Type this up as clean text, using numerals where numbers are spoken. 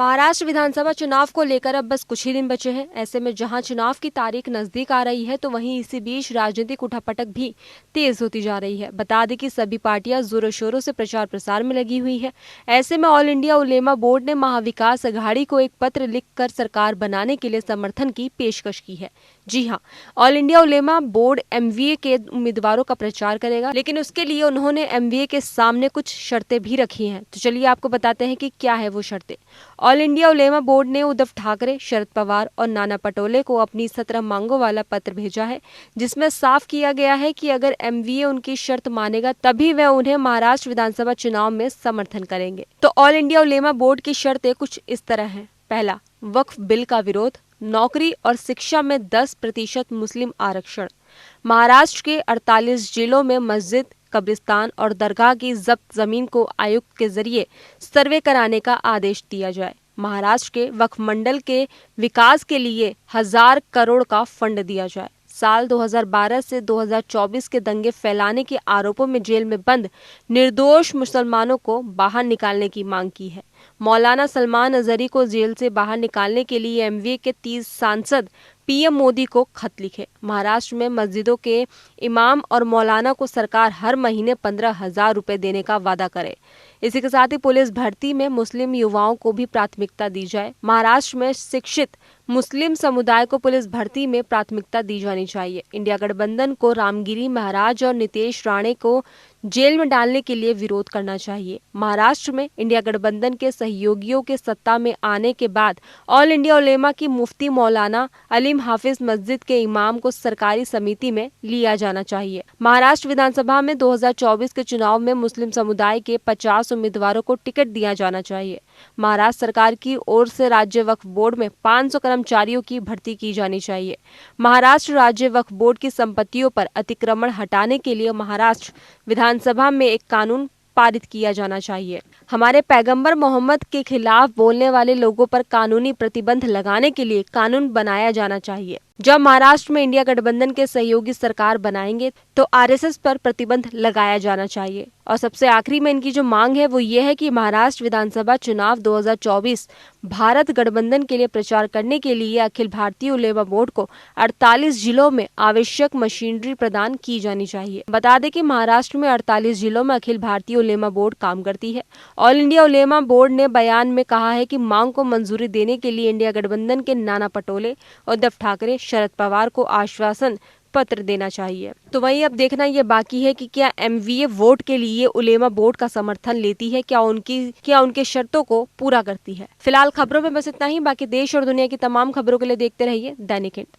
महाराष्ट्र विधानसभा चुनाव को लेकर अब बस कुछ ही दिन बचे हैं। ऐसे में जहां चुनाव की तारीख नजदीक आ रही है तो वहीं इसी बीच राजनीतिक उठापटक भी तेज होती जा रही है। बता दें कि सभी पार्टियां जोरों शोरों से प्रचार प्रसार में लगी हुई है। ऐसे में ऑल इंडिया उलेमा बोर्ड ने महाविकास अघाड़ी को एक पत्र लिखकर सरकार बनाने के लिए समर्थन की पेशकश की है। जी हाँ, ऑल इंडिया उलेमा बोर्ड एमवीए के उम्मीदवारों का प्रचार करेगा, लेकिन उसके लिए उन्होंने एमवीए के सामने कुछ शर्तें भी रखी हैं। तो चलिए आपको बताते हैं कि क्या है वो शर्तें। ऑल इंडिया उलेमा बोर्ड ने उद्धव ठाकरे, शरद पवार और नाना पटोले को अपनी 17 मांगों वाला पत्र भेजा है, जिसमें साफ किया गया है कि अगर एमवीए उनकी शर्त मानेगा तभी वह उन्हें महाराष्ट्र विधानसभा चुनाव में समर्थन करेंगे। तो ऑल इंडिया उलेमा बोर्ड की शर्तें कुछ इस तरह हैं। पहला, वक्फ बिल का विरोध, नौकरी और शिक्षा में 10% मुस्लिम आरक्षण, महाराष्ट्र के 48 जिलों में मस्जिद, कब्रिस्तान और दरगाह की जब्त जमीन को आयुक्त के जरिए सर्वे कराने का आदेश दिया जाए, महाराष्ट्र के वक्फ मंडल के विकास के लिए 1000 करोड़ का फंड दिया जाए, साल 2012 से 2024 के दंगे फैलाने के आरोपों में जेल में बंद निर्दोष मुसलमानों को बाहर निकालने की मांग की है। मौलाना सलमान अजहरी को जेल से बाहर निकालने के लिए एमवीए के 30 सांसद पीएम मोदी को खत लिखे। महाराष्ट्र में मस्जिदों के इमाम और मौलाना को सरकार हर महीने 15,000 रुपए देने का वादा करे। इसी के साथ ही पुलिस भर्ती में मुस्लिम युवाओं को भी प्राथमिकता दी जाए। महाराष्ट्र में शिक्षित मुस्लिम समुदाय को पुलिस भर्ती में प्राथमिकता दी जानी चाहिए। इंडिया गठबंधन को रामगिरी महाराज और नितेश राणे को जेल में डालने के लिए विरोध करना चाहिए। महाराष्ट्र में इंडिया गठबंधन के सहयोगियों के सत्ता में आने के बाद ऑल इंडिया उलेमा की मुफ्ती मौलाना अलीम हाफिज मस्जिद के इमाम को सरकारी समिति में लिया जाना चाहिए। महाराष्ट्र विधानसभा में 2024 के चुनाव में मुस्लिम समुदाय के 50 उम्मीदवारों को टिकट दिया जाना चाहिए। महाराष्ट्र सरकार की ओर से राज्य वक्फ बोर्ड में 500 कर्मचारियों की भर्ती की जानी चाहिए। महाराष्ट्र राज्य वक्फ बोर्ड की संपत्तियों पर अतिक्रमण हटाने के लिए महाराष्ट्र विधानसभा में एक कानून पारित किया जाना चाहिए। हमारे पैगंबर मोहम्मद के खिलाफ बोलने वाले लोगों पर कानूनी प्रतिबंध लगाने के लिए कानून बनाया जाना चाहिए। जब महाराष्ट्र में इंडिया गठबंधन के सहयोगी सरकार बनाएंगे तो आरएसएस पर प्रतिबंध लगाया जाना चाहिए। और सबसे आखिरी में इनकी जो मांग है वो ये है कि महाराष्ट्र विधानसभा चुनाव 2024 भारत गठबंधन के लिए प्रचार करने के लिए अखिल भारतीय उलेमा बोर्ड को 48 जिलों में आवश्यक मशीनरी प्रदान की जानी चाहिए। बता दें कि महाराष्ट्र में 48 जिलों में अखिल भारतीय उलेमा बोर्ड काम करती है। ऑल इंडिया उलेमा बोर्ड ने बयान में कहा है कि मांग को मंजूरी देने के लिए इंडिया गठबंधन के नाना पटोले, उद्धव ठाकरे, शरद पवार को आश्वासन पत्र देना चाहिए। तो वहीं अब देखना ये बाकी है कि क्या एमवीए वोट के लिए उलेमा बोर्ड का समर्थन लेती है, क्या उनके शर्तों को पूरा करती है। फिलहाल खबरों में बस इतना ही। बाकी देश और दुनिया की तमाम खबरों के लिए देखते रहिए दैनिक हिंद।